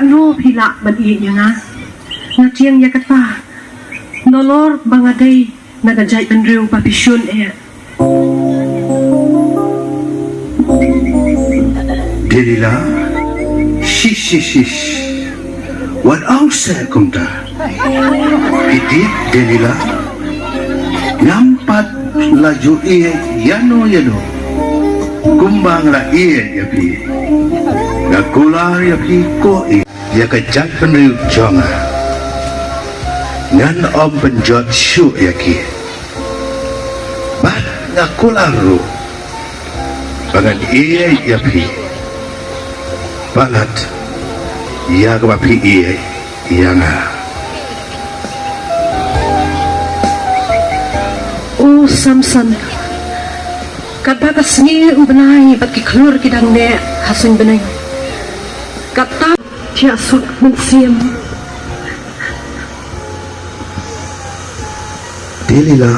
ano pila man iya nga. Nga tiyang yakat pa. Nolor bangaday nagajay penriw papisyon Delila, shish. What else kumta? Hitit Delila, ngampat laju yano. Kumbang la yapi. Nakular yapi ko yakajat penriu jonga. Ngan om penjot syu yaki. Bat nakular ru. Bangan yapi. Balat ya kapapi nga. Oh, Samson. Kata kasngi ubenay pat kiklur kidang ne hasung benay. Kata tiya sut mensiam. Delila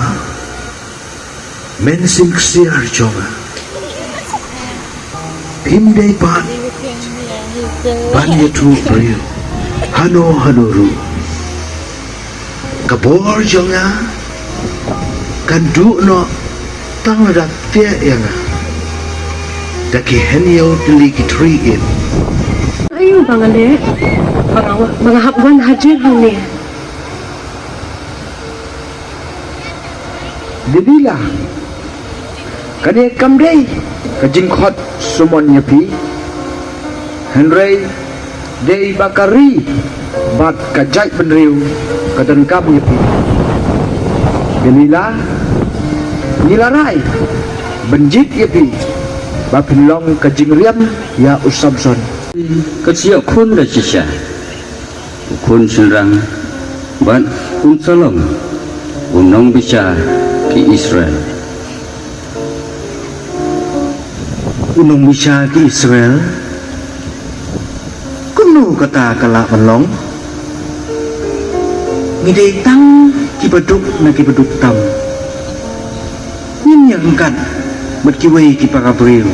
mensing siar jonga. Himday pan Banyatu beriu Hano-hanoru Kabor jonga Kandu no Tang rak tia yanga Daki henyo dili kitriin Ayo bangale mga hapwan hajir hang ni. Delila Kani kamday Kajingkot sumon nyapi Henry Day Bakari Bat kajai penriu Katan kamu nyapi Delila Nilarai Benjit nyapi Bapilong kajingriam Ya Usamson Kecil kun dah cisya kun serang Ban kun salom Unong bisa ke Israel Unong bisa ke Israel Kuno kata kalak melong Ngidai tang kibaduk na kibaduk tam Nyinyangkan Mat kiway kipakabriw